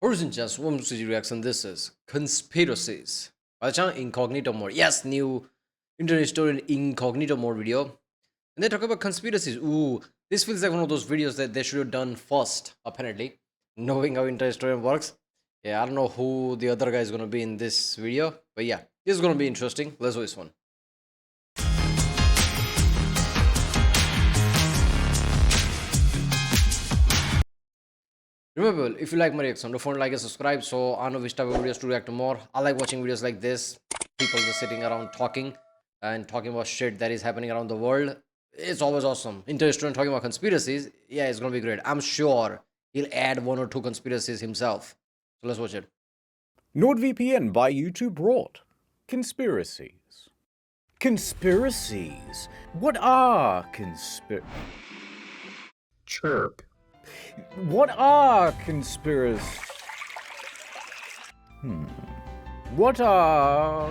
Origin just one CG reaction. This is conspiracies. By the channel incognito mode. Yes, new internet story in incognito mode video. And they talk about conspiracies. Ooh, this feels like one of those videos that they should have done first, apparently. Knowing how internet story works. Yeah, I don't know who the other guy is gonna be in this video. But yeah, this is gonna be interesting. Let's do this one. Remember, if you like my reaction, don't forget to like and subscribe so I know which type of videos to react to more. I like watching videos like this. People just sitting around talking and talking about shit that is happening around the world. It's always awesome. Interesting talking about conspiracies. Yeah, it's gonna be great. I'm sure he'll add one or two conspiracies himself. So let's watch it. NordVPN by YouTube brought conspiracies. Conspiracies? What are Chirp. What are conspiracies? What are...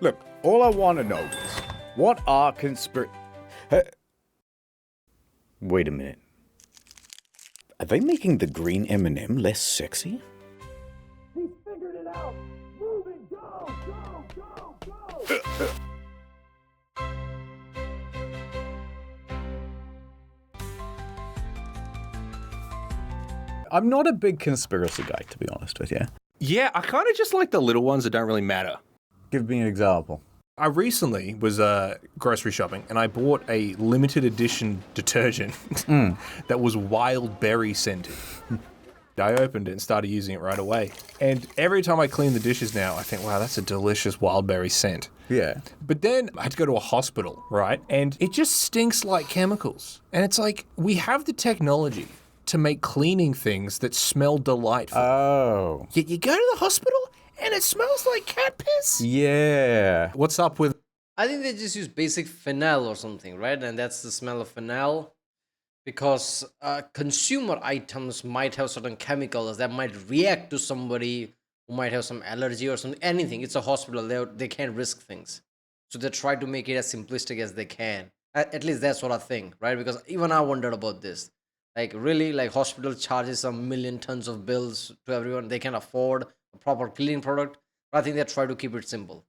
Look, all I want to know is, what are Wait a minute. Are they making the green M&M less sexy? He's figured it out! Moving! Go! Go! Go! Go! I'm not a big conspiracy guy, to be honest with you. Yeah, I kind of just like the little ones that don't really matter. Give me an example. I recently was grocery shopping and I bought a limited edition detergent that was wild berry scented. I opened it and started using it right away. And every time I clean the dishes now, I think, wow, that's a delicious wild berry scent. Yeah. But then I had to go to a hospital, right? And it just stinks like chemicals. And it's like, we have the technology to make cleaning things that smell delightful. Oh. Yet you go to the hospital and it smells like cat piss? Yeah. What's up with... I think they just use basic phenol or something, right? And that's the smell of phenol. Because consumer items might have certain chemicals that might react to somebody who might have some allergy or something. Anything. It's a hospital. They can't risk things. So they try to make it as simplistic as they can. At least that's what I think, right? Because even I wondered about this. Like, really? Like, hospital charges a million tons of bills to everyone. They can afford a proper cleaning product. But I think they try to keep it simple.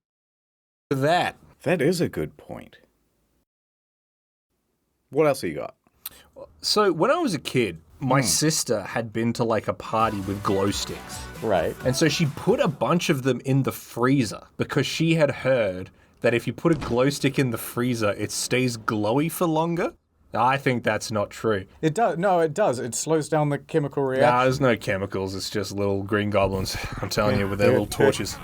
that? That is a good point. What else have you got? So when I was a kid, my sister had been to like a party with glow sticks. Right. And so she put a bunch of them in the freezer because she had heard that if you put a glow stick in the freezer, it stays glowy for longer. I think that's not true. It does. No, it does. It slows down the chemical Nah, reaction. there's no chemicals. It's just little green goblins, I'm telling you, with their little torches.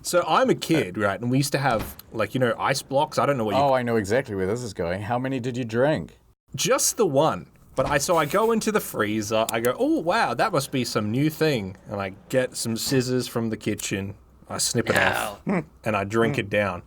So I'm a kid, right? And we used to have, like, you know, ice blocks. I don't know what you... Oh, I know exactly where this is going. How many did you drink? Just the one. But I go into the freezer, I go, oh wow, that must be some new thing. And I get some scissors from the kitchen, I snip it off, and I drink it down.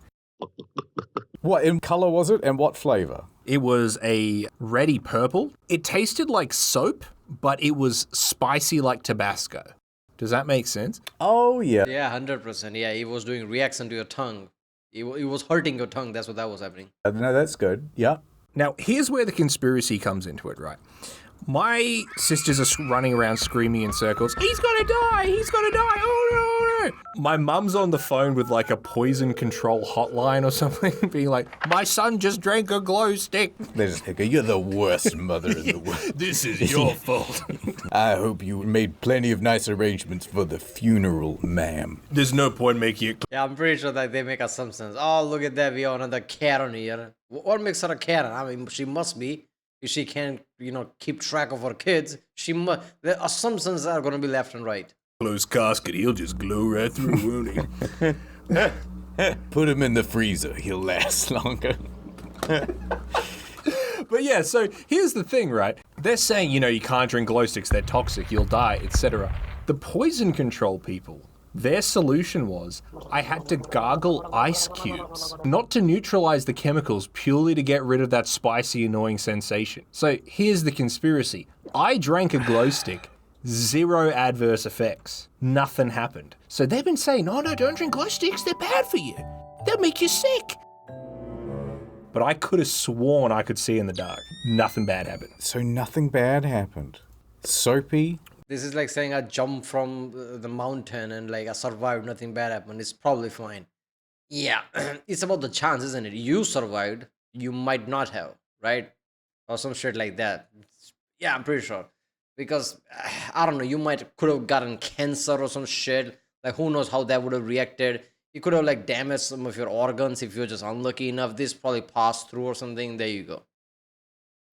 What in color was it, and what flavor? It was a reddy purple. It tasted like soap, but it was spicy like Tabasco. Does that make sense? Oh, yeah. Yeah, 100%. Yeah, it was doing reaction to your tongue. It was hurting your tongue. That's what that was happening. No, that's good. Yeah. Now, here's where the conspiracy comes into it, right? My sisters are running around screaming in circles, he's gonna die, oh no, no. My mum's on the phone with like a poison control hotline or something, being like, my son just drank a glow stick. They just go, you're the worst mother in the world. This is your fault. I hope you made plenty of nice arrangements for the funeral, ma'am. There's no point making it. Yeah, I'm pretty sure that they make assumptions. Oh, look at that. We have another Karen here. What makes her a Karen? I mean, she must be. If she can't, you know, keep track of her kids, she must. The assumptions are going to be left and right. Closed casket, he'll just glow right through, won't he? Put him in the freezer. He'll last longer. But yeah, so here's the thing, right? They're saying, you know, you can't drink glow sticks, they're toxic, you'll die, etc. The poison control people, their solution was, I had to gargle ice cubes, not to neutralize the chemicals, purely to get rid of that spicy, annoying sensation. So here's the conspiracy. I drank a glow stick, 0 adverse effects. Nothing happened. So they've been saying, oh no, don't drink glow sticks, they're bad for you. They'll make you sick. But I could have sworn I could see in the dark. Nothing bad happened. So nothing bad happened. Soapy, This is like saying I jumped from the mountain and like I survived, nothing bad happened. It's probably fine. Yeah, it's about the chance, isn't it? You survived, you might not have, right? Or some shit like that. Yeah, I'm pretty sure. Because I don't know, you might could have gotten cancer or some shit. Like who knows how that would have reacted. You could have like damaged some of your organs if you're just unlucky enough. This probably passed through or something. There you go.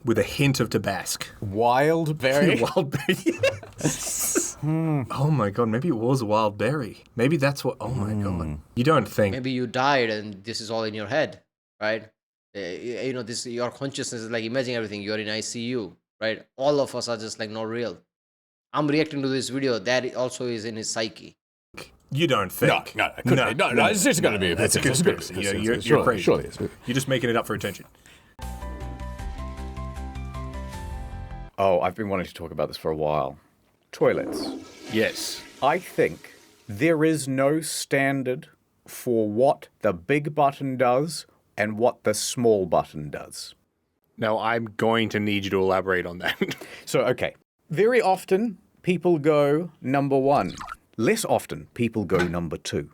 With a hint of Tabasco. Wild berry. Wild berry. Yes. Oh my god, maybe it was a wild berry. Maybe that's what. Oh my god. You don't think. Maybe you died and this is all in your head, right? You know, this your consciousness is like imagine everything. You're in ICU, right? All of us are just like not real. I'm reacting to this video. That also is in his psyche. You don't think. No, it's just going to be That's a conspiracy. You're crazy. Surely it's. You're just making it up for attention. Oh, I've been wanting to talk about this for a while. Toilets. Yes. I think there is no standard for what the big button does and what the small button does. Now, I'm going to need you to elaborate on that. So, okay. Very often, people go number one. Less often, people go number two.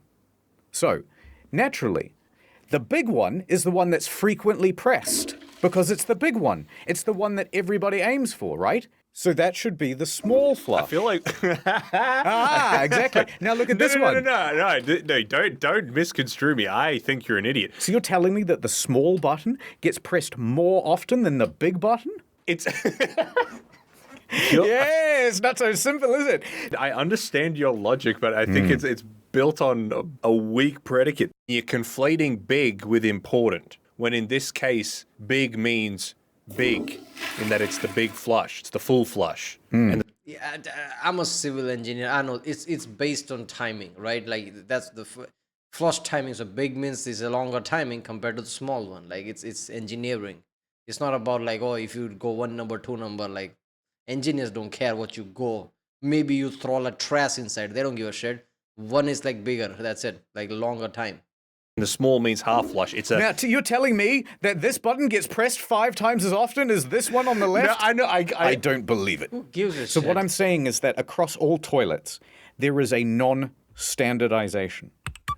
So, naturally, the big one is the one that's frequently pressed because it's the big one. It's the one that everybody aims for, right? So that should be the small flush. I feel like... Exactly. Now look at this one. No, don't misconstrue me. I think you're an idiot. So you're telling me that the small button gets pressed more often than the big button? It's... Yeah, it's not so simple, is it? I understand your logic, but I think it's built on a weak predicate. You're conflating big with important, when in this case, big means big, in that it's the big flush, it's the full flush. And Yeah, I'm a civil engineer. I know it's based on timing, right? Like that's the flush timing. So big means there's a longer timing compared to the small one. Like it's engineering. It's not about like, oh, if you go one number, two number. Like engineers don't care what you go. Maybe you throw like trash inside. They don't give a shit. One is like bigger. That's it. Like longer time. the small means half flush. It's a... Now, you're telling me that this button gets pressed 5 times as often as this one on the left? No, I know. I don't believe it. Who gives a So shit? what I'm saying is that across all toilets, there is a non-standardization.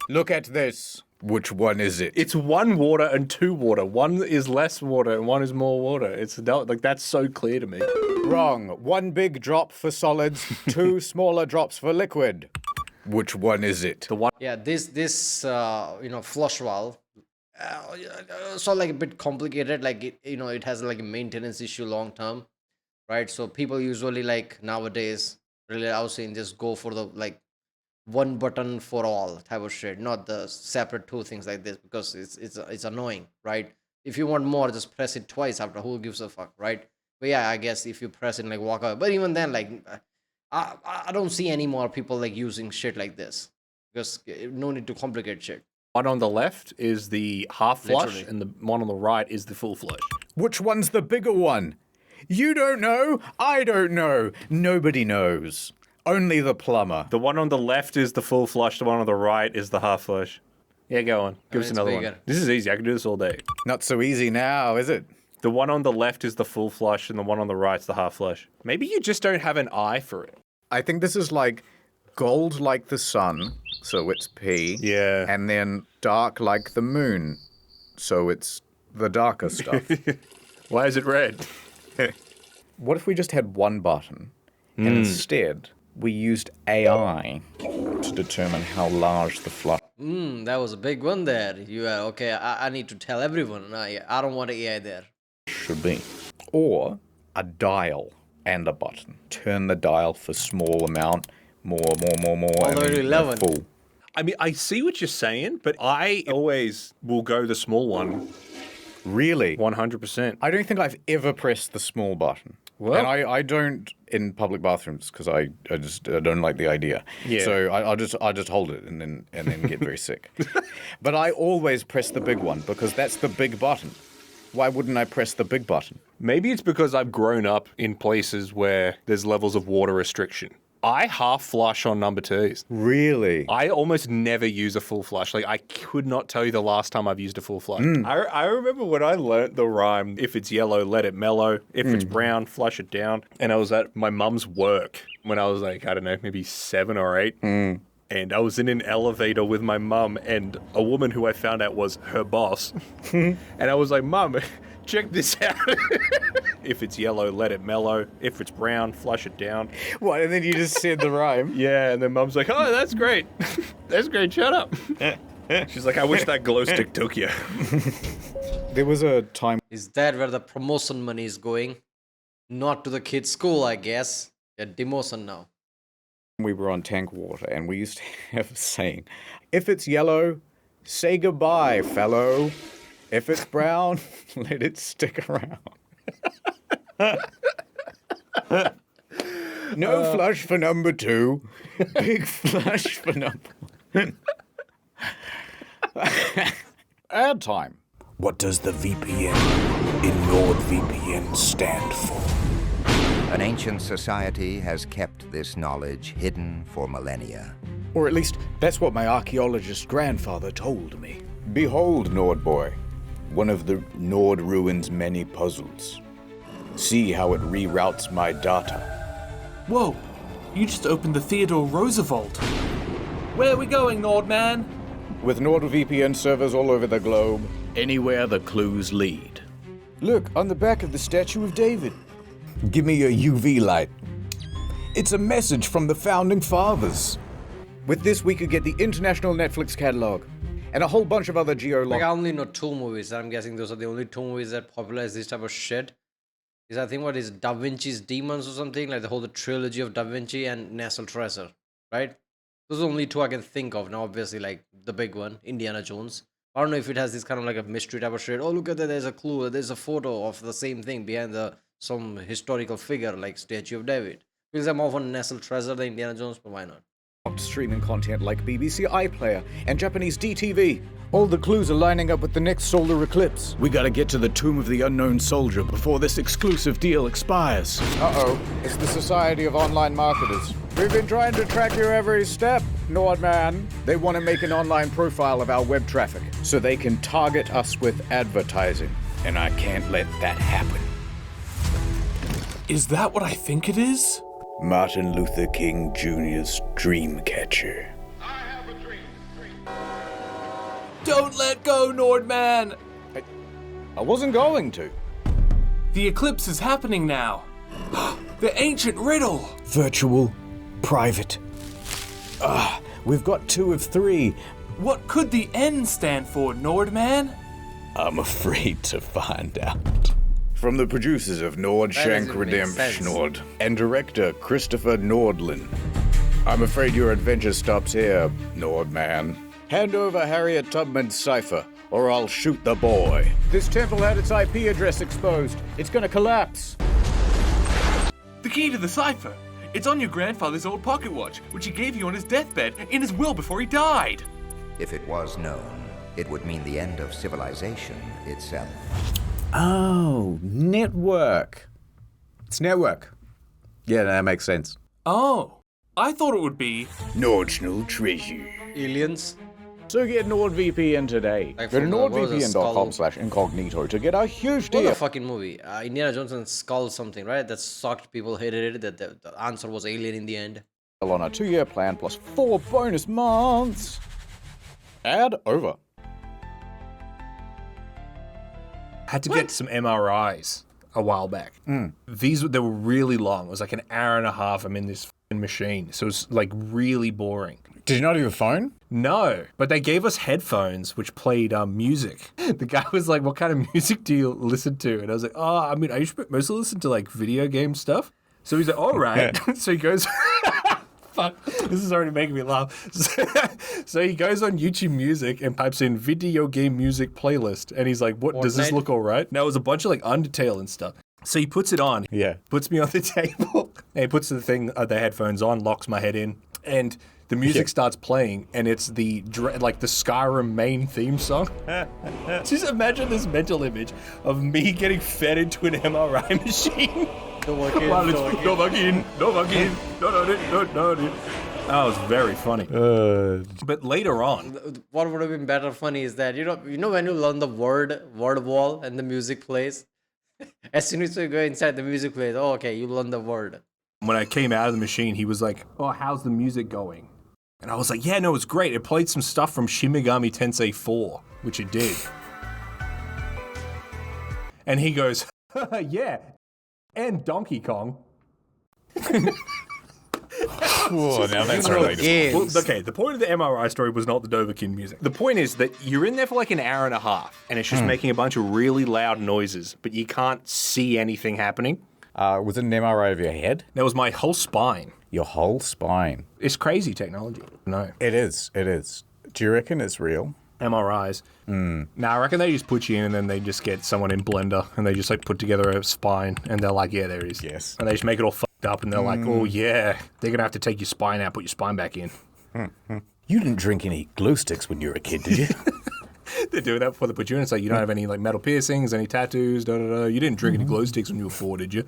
Look at this. Which one is it? It's 1 water and 2 water. 1 is less water and 1 is more water. It's like that's so clear to me. Wrong. 1 big drop for solids, 2 smaller drops for liquid. Which one is it? The one. Yeah, this flush valve. So like a bit complicated. Like it has like a maintenance issue long term, right? So people usually like nowadays really I was saying just go for the like one button for all type of shit, not the separate 2 things like this because it's annoying, right? If you want more, just press it twice after. Who gives a fuck, right? But yeah, I guess if you press it and like walk away. But even then, like I don't see any more people like using shit like this because no need to complicate shit. One on the left is the half flush, Literally. and the one on the right is the full flush. Which one's the bigger one? You don't know. I don't know. Nobody knows. Only the plumber. The one on the left is the full flush. The one on the right is the half flush. Yeah, go on. Give us it's another one. bigger. This is easy. I can do this all day. Not so easy now, is it? The one on the left is the full flush, and the one on the right's the half flush. Maybe you just don't have an eye for it. I think this is like gold like the sun, so it's P. Yeah. And then dark like the moon, so it's the darker stuff. Why is it red? What if we just had one button, and instead we used AI to determine how large the flush That was a big one there. You are okay. I need to tell everyone. I don't want AI there. should be? Or a dial and a button. Turn the dial for small amount, more, All and the way to then 11. full. I mean, I see what you're saying, but I always will go the small one, Really? 100%. I don't think I've ever pressed the small button. Well- And I don't in public bathrooms because I don't like the idea. Yeah. So I just hold it and then get very sick. But I always press the big one because that's the big button. Why wouldn't I press the big button? Maybe it's because I've grown up in places where there's levels of water restriction. I half flush on number 2s. Really? I almost never use a full flush. Like, I could not tell you the last time I've used a full flush. I remember when I learnt the rhyme, if it's yellow, let it mellow. If it's brown, flush it down. And I was at my mum's work. when I was like, I don't know, maybe 7 or 8. And I was in an elevator with my mum and a woman who I found out was her boss. And I was like, Mum, check this out. If it's yellow, let it mellow. If it's brown, flush it down. What? And then you just said the rhyme. Yeah, and then Mum's like, oh, that's great. That's great, shut up. She's like, I wish that glow stick took you. There was a time Is that where the promotion money is going? Not to the kids' school, I guess. Yeah, demotion now. we were on tank water, and we used to have a saying: if it's yellow, say goodbye, fellow. If it's brown, let it stick around. No flush for number 2. Big flush for number 1. Ad time. What does the VPN in NordVPN stand for? An ancient society has kept this knowledge hidden for millennia. Or at least, that's what my archaeologist grandfather told me. Behold, Nord Boy, one of the Nord ruins' many puzzles. See how it reroutes my data. Whoa, you just opened the Theodore Roosevelt. Where are we going, Nordman? With NordVPN servers all over the globe, anywhere the clues lead. Look, on the back of the Statue of David. Give me your UV light. It's a message from the Founding Fathers. With this, we could get the international Netflix catalog and a whole bunch of other Like, I geologs. only know 2 movies. I'm guessing those are the only 2 movies that popularize this type of shit. Is I think what is Da Vinci's Demons or something, like the whole trilogy of Da Vinci and National Treasure, right? Those are the only 2 I can think of. Now, obviously, like the big one, Indiana Jones. I don't know if it has this kind of like a mystery type of shit. Oh, look at that! There's a clue. There's a photo of the same thing behind some historical figure like Statue of David. Because I'm more of a National Treasure than Indiana Jones, but why not? Streaming content like BBC iPlayer and Japanese DTV. All the clues are lining up with the next solar eclipse. We gotta get to the Tomb of the Unknown Soldier before this exclusive deal expires. Uh-oh, it's the Society of Online Marketers. We've been trying to track your every step, Nordman. They want to make an online profile of our web traffic so they can target us with advertising. And I can't let that happen. Is that what I think it is? Martin Luther King Jr.'s Dreamcatcher. Don't let go, Nordman! I wasn't going to. The eclipse is happening now. The ancient riddle! Virtual, private. We've got 2 of 3. What could the N stand for, Nordman? I'm afraid to find out. From the producers of Nordshank doesn't make Redemption sense. Nord and director Christopher Nordlin. I'm afraid your adventure stops here, Nordman. Hand over Harriet Tubman's cipher, or I'll shoot the boy. This temple had its IP address exposed. It's gonna collapse. The key to the cipher. It's on your grandfather's old pocket watch, which he gave you on his deathbed in his will before he died. If it was known, it would mean the end of civilization itself. Oh, network. It's network. Yeah, that makes sense. Oh, I thought it would be. Nordschnell treasure. Aliens? So get NordVPN today. Like Go to from the World of Skull. nordvpn.com/incognito to get a huge What deal. the fucking movie? Indiana Jones and Skull something, right? That sucked. People hated it. That the answer was alien in the end. On a 2-year plan plus 4 bonus months. Ad over. Had to get some MRIs a while back. They were really long. It was like an hour and a half. I'm in this fucking machine, so it's like really boring. Did you not have a phone? No, but they gave us headphones which played music. The guy was like, "What kind of music do you listen to?" And I was like, "Oh, I mean, I mostly listen to like video game stuff." So he's like, "All right." So he goes. Fuck, this is already making me laugh. So he goes on YouTube Music and types in video game music playlist. And he's like, what, does this Fortnite? look all right? Now, it was a bunch of like Undertale and stuff. So he puts it on. Yeah. Puts me on the table. And he puts the headphones on, locks my head in. And the music starts playing. And it's the Skyrim main theme song. Just imagine this mental image of me getting fed into an MRI machine. No That was very funny. But later on, What would have been better funny is that you know when you learn the word wall and the music plays. As soon as you go inside, the music plays. Oh, okay, you learn the word. When I came out of the machine, he was like, "Oh, how's the music going?" And I was like, "Yeah, no, it's great. It played some stuff from Shin Megami Tensei 4, which it did." And he goes, "Yeah, and Donkey Kong." Whoa, now that's relatable. Games. Well, okay, the point of the MRI story was not the Dovahkiin music. The point is that you're in there for like an hour and a half, and it's just making a bunch of really loud noises, but you can't see anything happening. Was it an MRI of your head? That was my whole spine. Your whole spine. It's crazy technology. No. It is. It is. Do you reckon it's real? MRIs. Now I reckon they just put you in and then they just get someone in Blender and they just like put together a spine and they're like, yeah, there it is. Yes. And they just make it all fucked up and they're like, oh yeah, they're gonna have to take your spine out, put your spine back in. You didn't drink any glue sticks when you were a kid, did you? They're doing that before they put you in. It's like, you don't have any like metal piercings, any tattoos, da-da-da. You didn't drink any glow sticks when you were 4, did you?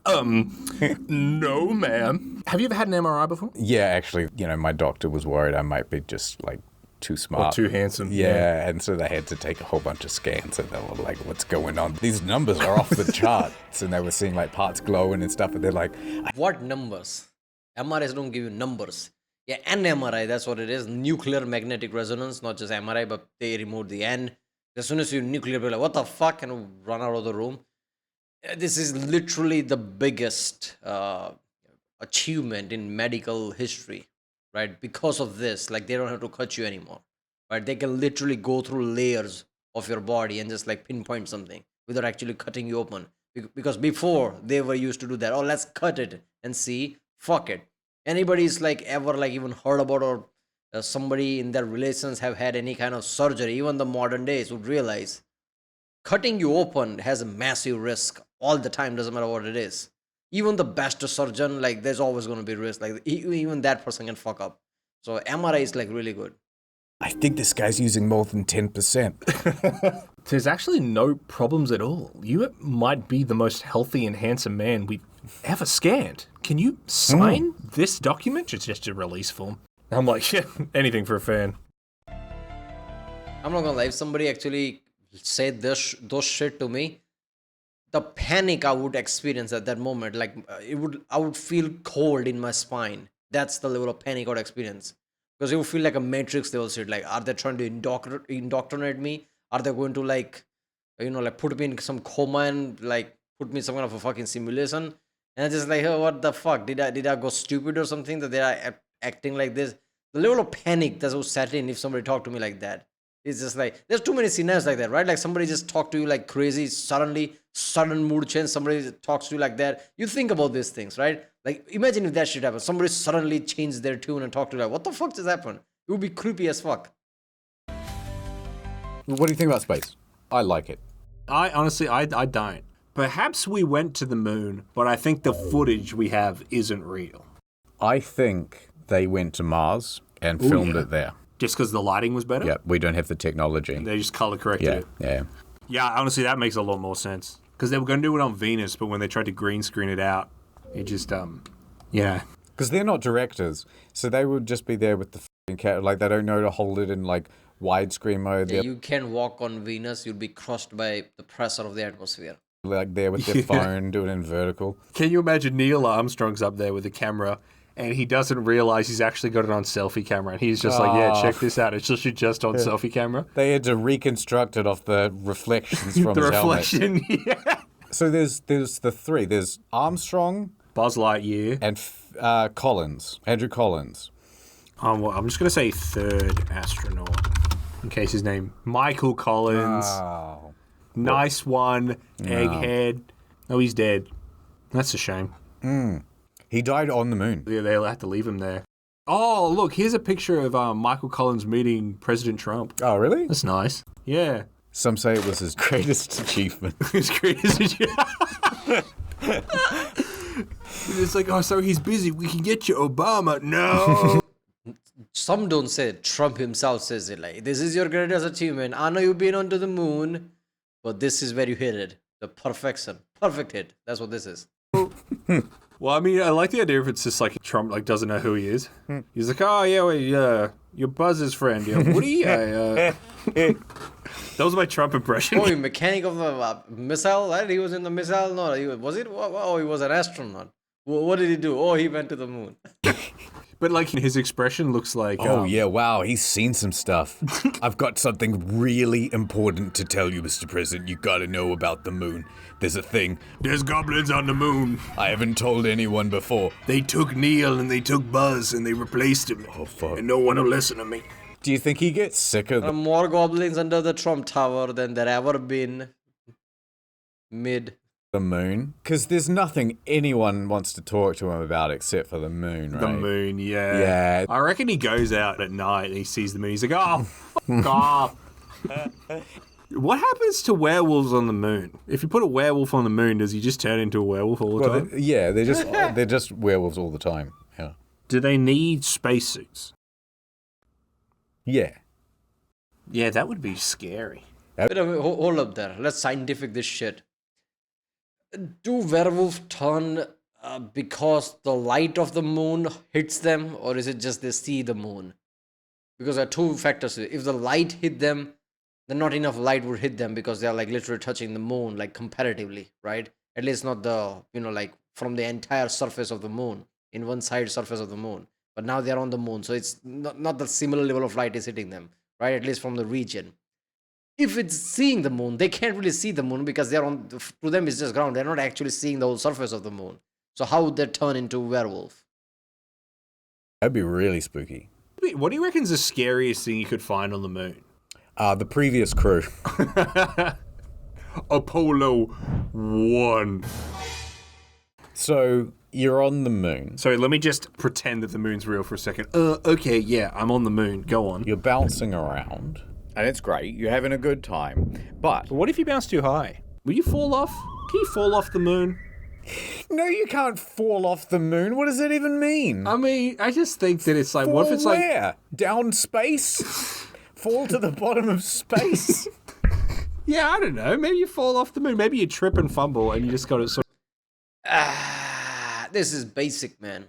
No, ma'am. Have you ever had an MRI before? Yeah, actually, my doctor was worried I might be just like too smart. Or too handsome. Yeah, and so they had to take a whole bunch of scans and they were like, what's going on? These numbers are off the charts. And they were seeing like parts glowing and stuff, and they're like, What numbers? MRIs don't give you numbers. Yeah, an MRI, that's what it is. Nuclear magnetic resonance, not just MRI, but they removed the N. As soon as you nuclear, you're like, what the fuck? And run out of the room. This is literally the biggest achievement in medical history, right? Because of this, like they don't have to cut you anymore, right? They can literally go through layers of your body and just like pinpoint something without actually cutting you open. Because before they were used to do that. Oh, let's cut it and see. Fuck it. Anybody's like ever like even heard about or somebody in their relations have had any kind of surgery, even the modern days would realize cutting you open has a massive risk all the time, doesn't matter what it is. Even the best surgeon, like there's always going to be risk, like even that person can fuck up. So MRI is like really good. I think this guy's using more than 10%. There's actually no problems at all. You might be the most healthy and handsome man we've ever scanned. Can you sign this document? It's just a release form. I'm like, yeah, anything for a fan. I'm not gonna lie, if somebody actually said those shit to me, the panic I would experience at that moment, like I would feel cold in my spine. That's the level of panic I would experience. Because it would feel like a matrix they will sit. Like, are they trying to indoctrinate me? Are they going to like put me in some coma and like put me in some kind of a fucking simulation? And I just like, oh, what the fuck? Did I go stupid or something that they are acting like this? The level of panic that would set in if somebody talked to me like that. It's just like, there's too many scenarios like that, right? Like somebody just talked to you like crazy, sudden mood change, somebody talks to you like that. You think about these things, right? Like imagine if that shit happened. Somebody suddenly changed their tune and talked to you like, what the fuck just happened? It would be creepy as fuck. What do you think about space? I like it. I honestly, I don't. Perhaps we went to the moon, but I think the footage we have isn't real. I think they went to Mars and filmed it there. Just because the lighting was better? Yeah, we don't have the technology. They just color corrected it. Yeah. Yeah, honestly, that makes a lot more sense. Because they were going to do it on Venus, but when they tried to green screen it out, it just, yeah. Because they're not directors, so they would just be there with the f***ing cat. Like, they don't know to hold it in, like, widescreen mode. Yeah, you can't walk on Venus. You'll be crushed by the pressure of the atmosphere. Like, there with their phone, doing it in vertical. Can you imagine Neil Armstrong's up there with the camera, and he doesn't realize he's actually got it on selfie camera, and he's just like, yeah, check this out. It's just on selfie camera. They had to reconstruct it off the reflections from The his reflection, yeah. So there's the three. There's Armstrong, Buzz Lightyear, and Collins, Andrew Collins. I'm just going to say third astronaut, in case his name, Michael Collins. Oh. Nice one, egghead. Oh, he's dead. That's a shame. He died on the moon. Yeah, they'll have to leave him there. Oh, look, here's a picture of Michael Collins meeting President Trump. Oh, really? That's nice. Yeah. Some say it was his greatest achievement. His greatest achievement. It's like, oh, so he's busy. We can get you Obama. No. Some don't say it. Trump himself says it like, this is your greatest achievement. I know you've been onto the moon, but this is where you hit it. The perfection. Perfect hit. That's what this is. Well, I mean, I like the idea if it's just like Trump like doesn't know who he is. He's like, oh, yeah, wait, you're Buzz's friend. Yeah, Woody, that was my Trump impression. Oh, he mechanic of the missile, right? He was in the missile? No, was it? Oh, he was an astronaut. What did he do? Oh, he went to the moon. But like his expression looks like. Oh, yeah, wow, he's seen some stuff. I've got something really important to tell you, Mr. President. You gotta know about the moon. There's a thing. There's goblins on the moon. I haven't told anyone before. They took Neil and they took Buzz and they replaced him. Oh, fuck. And no one will listen to me. Do you think he gets sick of There are more goblins under the Trump Tower than there ever been mid. the moon? Because there's nothing anyone wants to talk to him about except for the moon, right? The moon, yeah. Yeah. I reckon he goes out at night and he sees the moon. He's like, oh, fuck off. What happens to werewolves on the moon? If you put a werewolf on the moon, does he just turn into a werewolf all the Well, time? yeah, they're just werewolves all the time. Yeah. Do they need spacesuits? Yeah. Yeah, that would be scary. Wait a minute, hold up there. Let's scientific this shit. Do werewolves turn because the light of the moon hits them, or is it just they see the moon? Because there are two factors. If the light hit them, then not enough light would hit them because they are like literally touching the moon, like comparatively, right? At least not the, like from the entire surface of the moon, in one side surface of the moon. But now they are on the moon, so it's not the similar level of light is hitting them, right? At least from the region. If it's seeing the moon, they can't really see the moon because they're on, to them it's just ground. They're not actually seeing the whole surface of the moon. So how would they turn into werewolf? That'd be really spooky. What do you reckon's the scariest thing you could find on the moon? The previous crew. Apollo 1. So you're on the moon. Sorry, let me just pretend that the moon's real for a second. Okay, yeah, I'm on the moon. Go on. You're bouncing around, and it's great. You're having a good time. But What if you bounce too high? Will you fall off? Can you fall off the moon? no, you can't fall off the moon. What does that even mean? I mean, I just think that it's like, Fall what if it's like... where? Down space? Fall to the bottom of space? Yeah, I don't know. Maybe you fall off the moon. Maybe you trip and fumble and you just got to sort This is basic, man.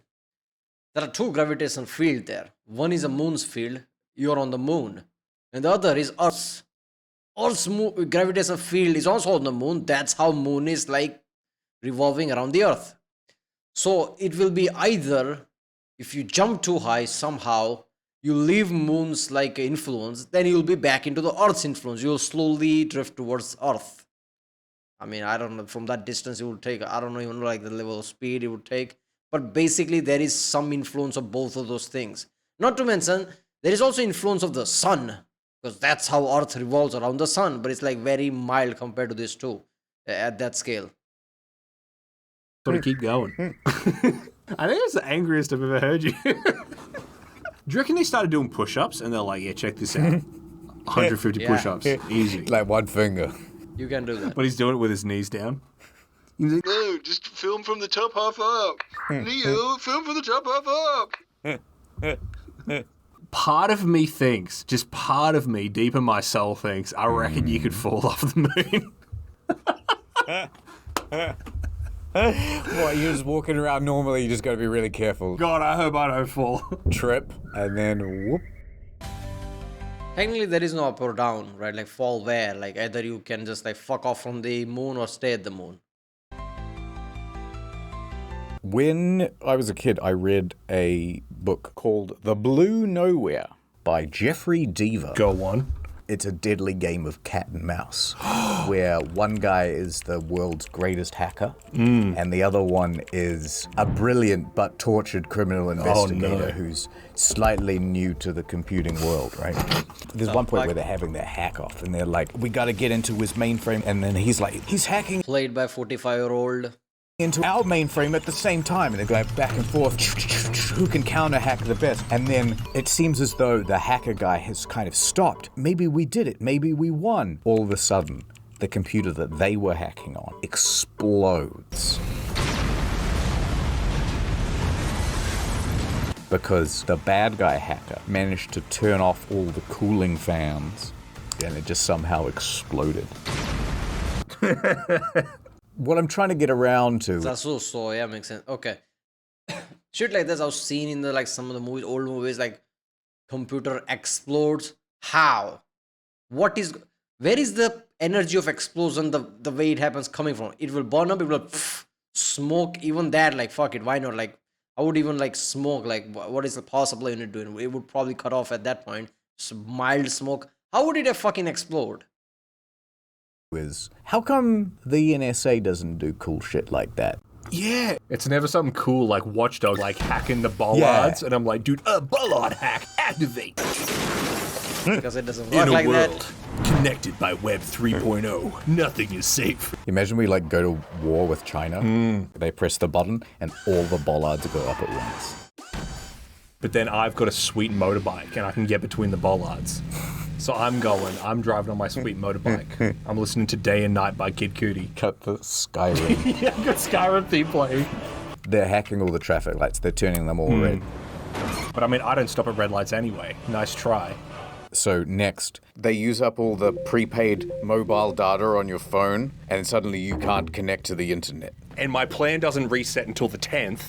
There are two gravitational fields there. One is a moon's field, you're on the moon. And the other is Earth's. Earth's gravitational field is also on the moon. That's how moon is like revolving around the Earth. So it will be either, if you jump too high somehow, you leave moon's like influence, then you'll be back into the Earth's influence. You'll slowly drift towards Earth. I mean, I don't know, from that distance it would take, I don't even know like the level of speed it would take. But basically there is some influence of both of those things. Not to mention, there is also influence of the sun. Because that's how Earth revolves around the sun. But it's like very mild compared to this too. At that scale. of keep going. I think that's the angriest I've ever heard you. Do you reckon they started doing push-ups and they're like, yeah, check this out. 150 Yeah. push-ups. Easy. Like one finger. You can do that. But he's doing it with his knees down. He's like, No, just film from the top half up. Neo, film from the top half up. part of me thinks, just part of me, deep in my soul thinks, I reckon you could fall off the moon. What, you're just walking around normally, you just gotta be really careful. God, I hope I don't fall. Trip, and then whoop. Technically there is no up or down, right? Like fall where? Like either you can just like fuck off from the moon or stay at the moon. When I was a kid, I read a book called The Blue Nowhere by Jeffrey Deaver. Go on. It's a deadly game of cat and mouse, where one guy is the world's greatest hacker, and the other one is a brilliant but tortured criminal investigator who's slightly new to the computing world, right? There's one point where they're having their hack off, and they're like, we gotta get into his mainframe, and then he's like, he's hacking Played by 45-year-old. into our mainframe at the same time, and they're going back and forth. Who can counter hack the best? And then it seems as though the hacker guy has kind of stopped. Maybe we did it. Maybe we won. All of a sudden, the computer that they were hacking on explodes. Because the bad guy hacker managed to turn off all the cooling fans, and it just somehow exploded. What I'm trying to get around to... That's so yeah, makes sense. Okay. Shit like this I've seen in the like some of the movies, old movies, like computer explodes. How? Where is the energy of explosion, the way it happens coming from? It will burn up, it will smoke, even that, like, fuck it, why not? Like, I would even like smoke. Like, what is the possible unit doing? It would probably cut off at that point. Mild smoke. How would it have fucking explode? Is how come the NSA doesn't do cool shit like that? Yeah. It's never something cool like Watchdog, like hacking the bollards, and I'm like, dude, bollard hack, activate. Because it doesn't work like that. Connected by Web 3.0, nothing is safe. Imagine we like go to war with China. They press the button and all the bollards go up at once. But then I've got a sweet motorbike and I can get between the bollards. So I'm driving on my sweet motorbike. I'm listening to Day and Night by Kid Cudi. Cut the Skyrim. Yeah, I've got Skyrim theme playing. They're hacking all the traffic lights. They're turning them all red. But I mean, I don't stop at red lights anyway. Nice try. So next, they use up all the prepaid mobile data on your phone, and suddenly you can't connect to the internet. And my plan doesn't reset until the 10th,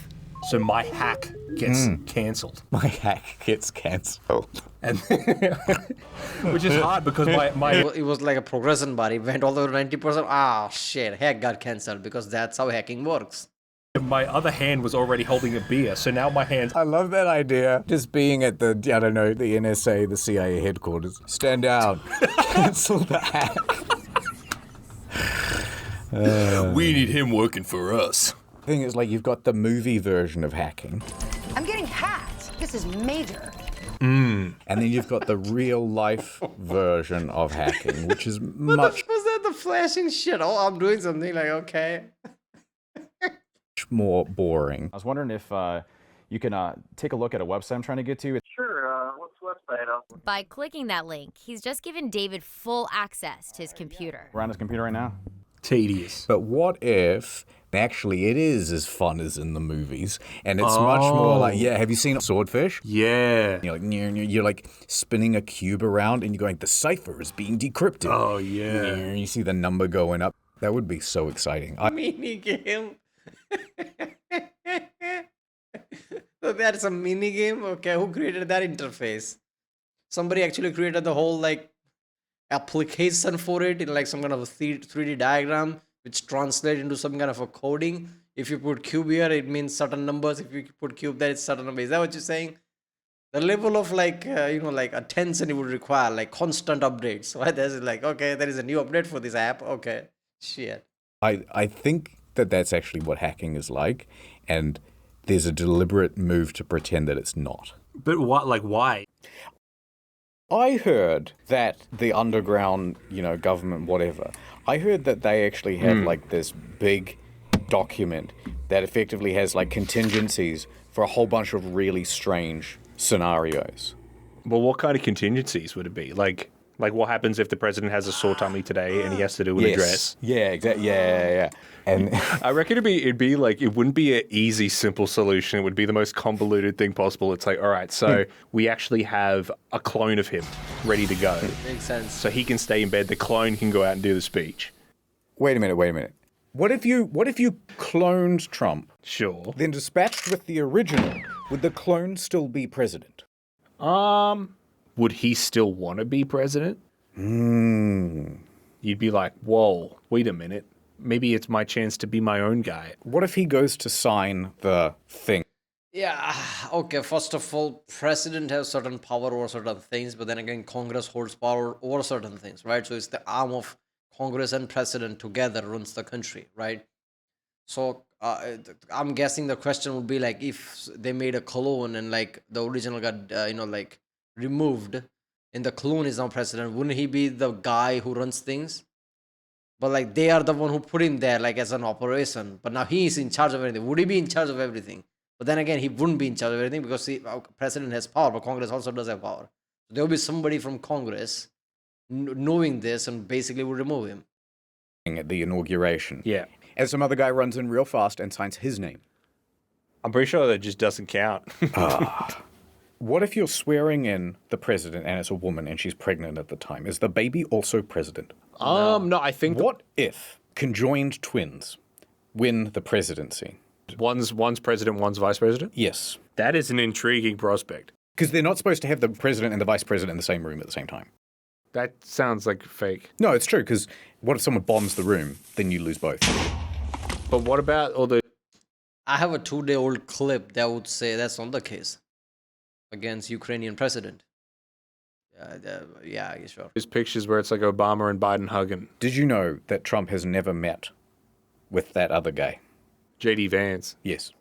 so my hack gets cancelled. My hack gets cancelled. And which is hard because my It was like a progression bar. It went all the way to 90%. Ah, shit. Hack got cancelled because that's how hacking works. my other hand was already holding a beer, so now my hand's... I love that idea. Just being at the, I don't know, the NSA, the CIA headquarters. Stand down. Cancel the hack. We need him working for us. Thing is, like, you've got the movie version of hacking. I'm getting hacked. This is major. And then you've got the real life version of hacking, which is much Was that the flashing shit? Oh, I'm doing something like, okay. more boring. I was wondering if you can take a look at a website I'm trying to get to. Sure, what's the website? By clicking that link, he's just given David full access to his computer. We're on his computer right now. Tedious. But what if actually it is as fun as in the movies, and it's much more like, yeah, have you seen Swordfish? Yeah. You're like spinning a cube around and you're going, the cipher is being decrypted. Oh, yeah. And you see the number going up. That would be so exciting. Mini game. So that's a mini game. Okay, who created that interface? Somebody actually created the whole like application for it in like some kind of a 3D diagram, which translates into some kind of a coding. If you put cube here, it means certain numbers. If you put cube there, it's certain numbers. Is that what you're saying? The level of like like attention it would require, like constant updates. Right? There's like, okay, there is a new update for this app. Okay, shit. I think that's actually what hacking is like, and there's a deliberate move to pretend that it's not. But what? Like, why? I heard that the underground, government, whatever, I heard that they actually have like this big document that effectively has like contingencies for a whole bunch of really strange scenarios. Well, what kind of contingencies would it be? Like what happens if the president has a sore tummy today and he has to do an address? Yeah, exactly. Yeah. And I reckon it'd be like, it wouldn't be an easy, simple solution. It would be the most convoluted thing possible. It's like, all right, so we actually have a clone of him ready to go. Makes sense. So he can stay in bed. The clone can go out and do the speech. Wait a minute. What if you cloned Trump? Sure. Then dispatched with the original, would the clone still be president? Would he still want to be president? You'd be like, whoa, wait a minute. Maybe it's my chance to be my own guy. What if he goes to sign the thing? Yeah, okay, first of all, president has certain power over certain things, but then again, Congress holds power over certain things, right? So it's the arm of Congress and president together runs the country, right? So I'm guessing the question would be like, if they made a clone and like the original got, removed and the clone is now president, wouldn't he be the guy who runs things? But like they are the one who put him there like as an operation, but now he is in charge of everything. Would he be in charge of everything? But then again, he wouldn't be in charge of everything because president has power, but Congress also does have power. So there will be somebody from Congress knowing this and basically would remove him. At the inauguration. Yeah. And some other guy runs in real fast and signs his name. I'm pretty sure that just doesn't count. What if you're swearing in the president and it's a woman and she's pregnant at the time? Is the baby also president? No, I think... What if conjoined twins win the presidency? One's president, one's vice president? Yes. That is an intriguing prospect. Because they're not supposed to have the president and the vice president in the same room at the same time. That sounds like fake. No, it's true, because what if someone bombs the room, then you lose both. But what about all the I have a 2-day-old clip that would say that's not the case against Ukrainian president. Yeah, sure. those pictures where it's like Obama and Biden hugging? Did you know that Trump has never met with that other guy? JD Vance. Yes.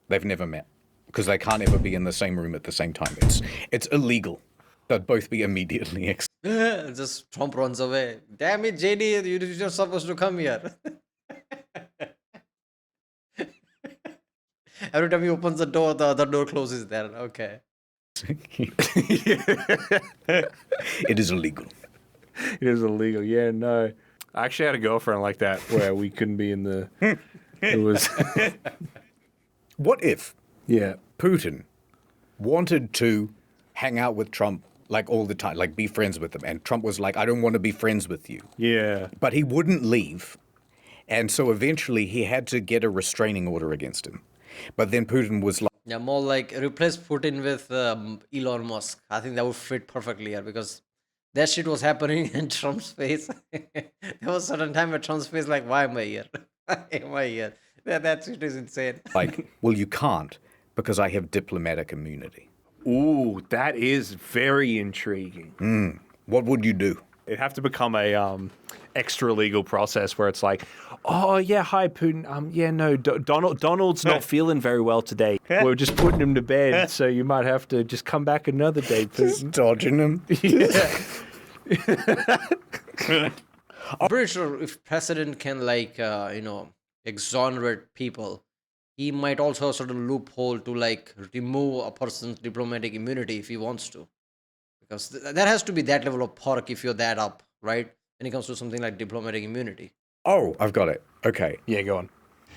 They've never met. Because they can't ever be in the same room at the same time. It's illegal. They'd both be immediately Just Trump runs away. Damn it, JD, you're supposed to come here. Every time he opens the door, the other door closes there. Okay. It is illegal. It is illegal. Yeah, no. I actually had a girlfriend like that where we couldn't be in the. It was. What if Yeah. Putin wanted to hang out with Trump like all the time, like be friends with him, and Trump was like, I don't want to be friends with you. Yeah. But he wouldn't leave. And so eventually he had to get a restraining order against him. But then Putin was like, Yeah, more like replace Putin with Elon Musk. I think that would fit perfectly here because that shit was happening in Trump's face. There was a certain time where Trump's face like, why am I here? Why am I here? That shit is insane. well, you can't because I have diplomatic immunity. Ooh, that is very intriguing. What would you do? It'd have to become a extra legal process where it's like, oh yeah, hi Putin. Yeah, no, Donald's not feeling very well today. We're just putting him to bed, so you might have to just come back another day, Putin. Dodging him. Yeah. I'm pretty sure if president can exonerate people, he might also have sort of loophole to like remove a person's diplomatic immunity if he wants to. Because that has to be that level of perk if you're that up, right? When it comes to something like diplomatic immunity. Oh, I've got it. Okay. Yeah, go on.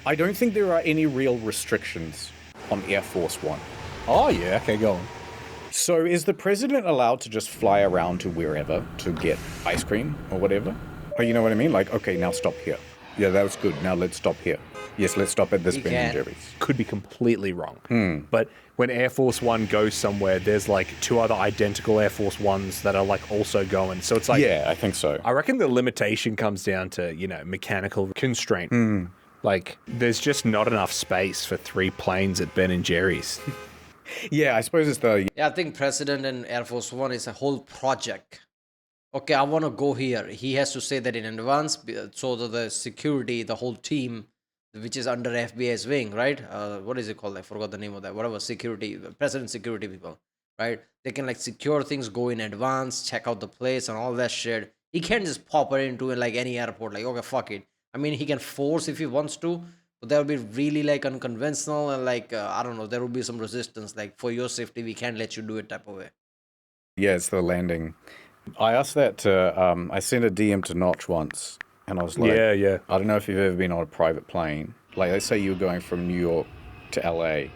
I don't think there are any real restrictions on Air Force One. Oh yeah, okay, go on. So is the president allowed to just fly around to wherever to get ice cream or whatever? Oh, you know what I mean? Like, okay, now stop here. Yeah, that was good. Now let's stop here. Yes, let's stop at this He Ben and can. Jerry's. Could be completely wrong. But when Air Force One goes somewhere, there's like 2 other identical Air Force Ones that are like also going. So it's like, Yeah, I think so. I reckon the limitation comes down to, mechanical constraint. Like, there's just not enough space for 3 planes at Ben and Jerry's. Yeah, I suppose it's the... Yeah, I think President and Air Force One is a whole project. Okay, I want to go here. He has to say that in advance so that the security, the whole team, which is under FBI's wing, right? What is it called? I forgot the name of that. Whatever, security, president security people, right? They can like secure things, go in advance, check out the place and all that shit. He can't just pop it into like any airport, like, okay, fuck it. I mean, he can force if he wants to, but that would be really like unconventional and like, I don't know, there would be some resistance. Like, for your safety, we can't let you do it type of way. Yeah, it's the landing. I asked that to... I sent a DM to Notch once, and I was like... Yeah. I don't know if you've ever been on a private plane. Like, let's say you were going from New York to LA.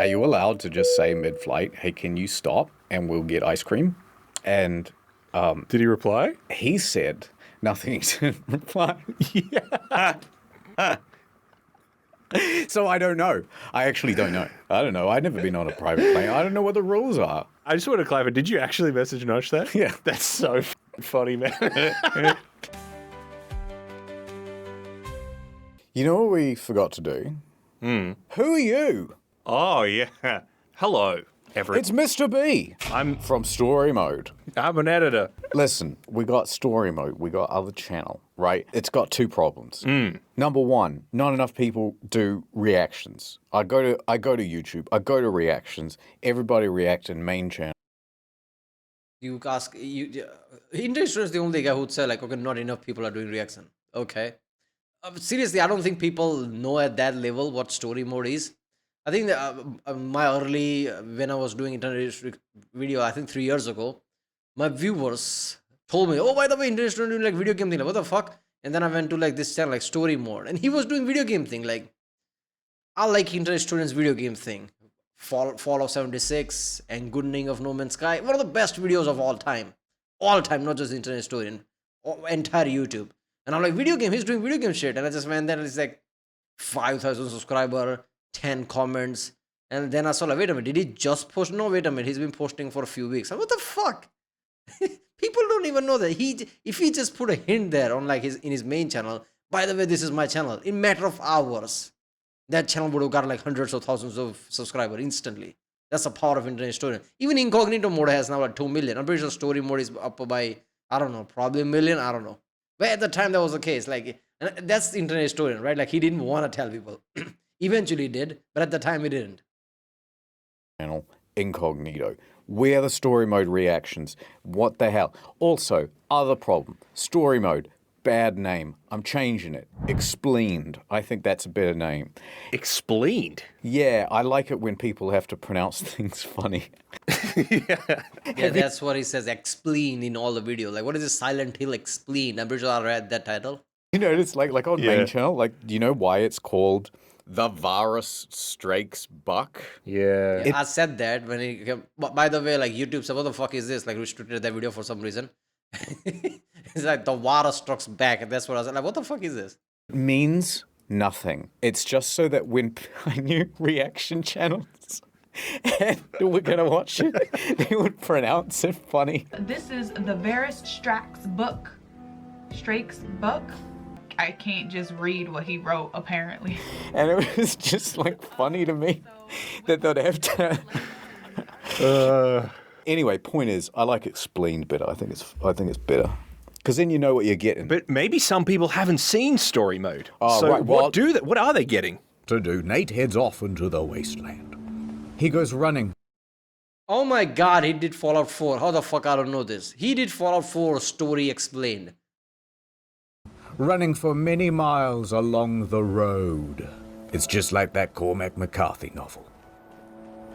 Are you allowed to just say mid-flight, hey, can you stop and we'll get ice cream? And Did he reply? he said nothing. He didn't reply. So I don't know. I actually don't know. I don't know. I've never been on a private plane. I don't know what the rules are. I just want to clarify, did you actually message Notch that? Yeah. That's so funny, man. You know what we forgot to do? Who are you? Oh, yeah. Hello, everyone. It's Mr. B. I'm From Storymode. an editor. Listen, we got Storymode, we got other channel, right? It's got 2 problems. Number 1, not enough people do reactions. I go to YouTube, I go to reactions, everybody react in main channel. You ask, Industry is the only guy who'd say like, okay, not enough people are doing reaction. Okay. Seriously, I don't think people know at that level what story mode is. I think that my early, when I was doing internet video, I think 3 years ago, my viewers told me, oh, by the way, internet student doing like video game thing. Like, what the fuck? And then I went to like this channel, like story mode, and he was doing video game thing. Like, I like internet students video game thing. Fallout 76 and Good Ending of No Man's Sky. One of the best videos of all time. All time, not just internet student. Entire YouTube. And I'm like, video game, he's doing video game shit. And I just went there and it's like 5,000 subscriber, 10 comments. And then I saw like, wait a minute, did he just post? No, wait a minute, he's been posting for a few weeks. I'm like, what the fuck? People don't even know that. If he just put a hint there on like in his main channel, by the way, this is my channel. In matter of hours, that channel would have got like hundreds of thousands of subscribers instantly. That's the power of internet story. Even incognito mode has now like 2 million. I'm pretty sure story mode is up by, I don't know, probably a million. I don't know. But at the time that was the case. Like, and that's the internet story, right? Like he didn't want to tell people. Eventually he did, but at the time he didn't. Channel incognito. Where are the story mode reactions? What the hell? Also, other problem. Story mode. Bad name. I'm changing it. Explained. I think that's a better name. Explained? Yeah, I like it when people have to pronounce things funny. Yeah, that's what he says. Explain in all the video. Like, what is this Silent Hill Explain? I'm pretty sure I read that title. You notice, like on main channel, like, do you know why it's called The Virus Strikes Buck? Yeah. I said that when he came. By the way, like YouTube said, what the fuck is this? Like restricted that video for some reason. It's like the virus strikes back, and that's what I was like, what the fuck is this? It means nothing. It's just so that when I knew reaction channels and we're gonna watch it, they would pronounce it funny. This is the Varus Strax book. Strake's book. I can't just read what he wrote, apparently. And it was just like funny to me that they'd have to. Anyway, point is, I like explained better. I think it's better because then you know what you're getting. But maybe some people haven't seen story mode. Oh, so right. what are they getting? To do, Nate heads off into the wasteland. He goes running. Oh my god, he did Fallout 4. How the fuck I don't know this? He did Fallout 4 story explained. Running for many miles along the road. It's just like that Cormac McCarthy novel.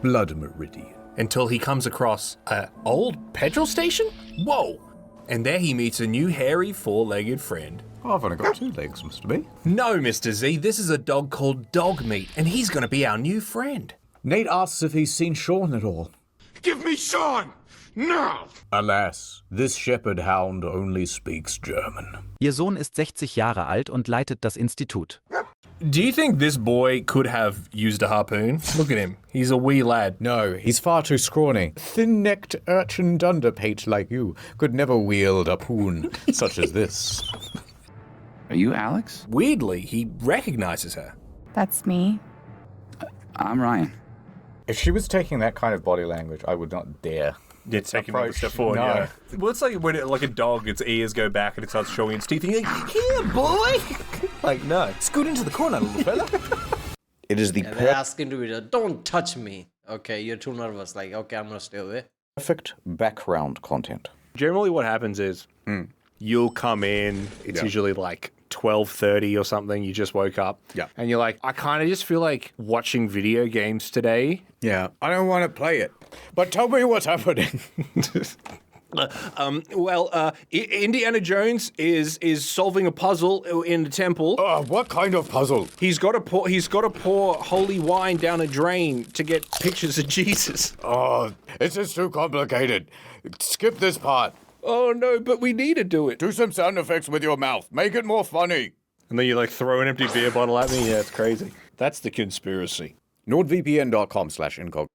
Blood Meridian. Until he comes across an old petrol station? Whoa! And there he meets a new hairy four-legged friend. Oh, I've only got 2 legs, Mr. B. No, Mr. Z, this is a dog called Dogmeat, and he's going to be our new friend. Nate asks if he's seen Sean at all. Give me Sean! Now! Alas, this shepherd hound only speaks German. Ihr Sohn ist 60 Jahre alt und leitet das Institut. Do you think this boy could have used a harpoon? Look at him. He's a wee lad. No, he's far too scrawny. Thin-necked urchin dunderpate like you could never wield a poon such as this. Are you Alex? Weirdly, he recognizes her. That's me. I'm Ryan. If she was taking that kind of body language, I would not dare. Yeah, take another step forward, no. yeah. Well, it's like when like a dog, its ears go back and it starts showing its teeth, and you're like, here, boy! Like, no. Scoot into the corner, little fella. It is the They're asking to be, don't touch me. Okay, you're too nervous. Like, okay, I'm gonna stay away. perfect background content. Generally what happens is you'll come in, it's usually like 12:30 or something, you just woke up. Yeah. And you're like, I kind of just feel like watching video games today. Yeah. I don't want to play it, but tell me what's happening. Indiana Jones is solving a puzzle in the temple. What kind of puzzle? He's got to pour holy wine down a drain to get pictures of Jesus. Oh, this is too complicated. Skip this part. Oh no, but we need to do it. Do some sound effects with your mouth. Make it more funny. And then you like throw an empty beer bottle at me. Yeah, it's crazy. That's the conspiracy. NordVPN.com/incog.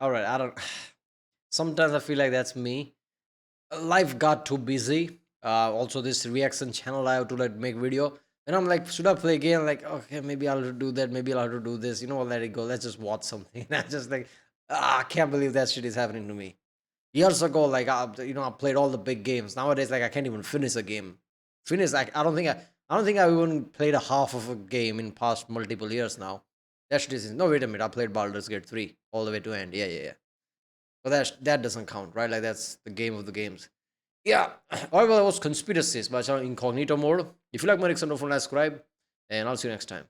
All right, I don't. Sometimes I feel like that's me. Life got too busy. Also, this reaction channel I have to like make video, and I'm like, should I play again? Like, okay, maybe I'll do that. Maybe I'll have to do this. You know what? Let it go. Let's just watch something. And I just like, I can't believe that shit is happening to me. Years ago, like I played all the big games. Nowadays, like I can't even finish a game. Like I don't think I even played a half of a game in past multiple years now. That shit is no. Wait a minute, I played Baldur's Gate 3 all the way to end. Yeah. But that doesn't count, right? Like that's the game of the games. Yeah. Alright, well, that was conspiracies by channel incognito mode. If you like my Rick, subscribe, and I'll see you next time.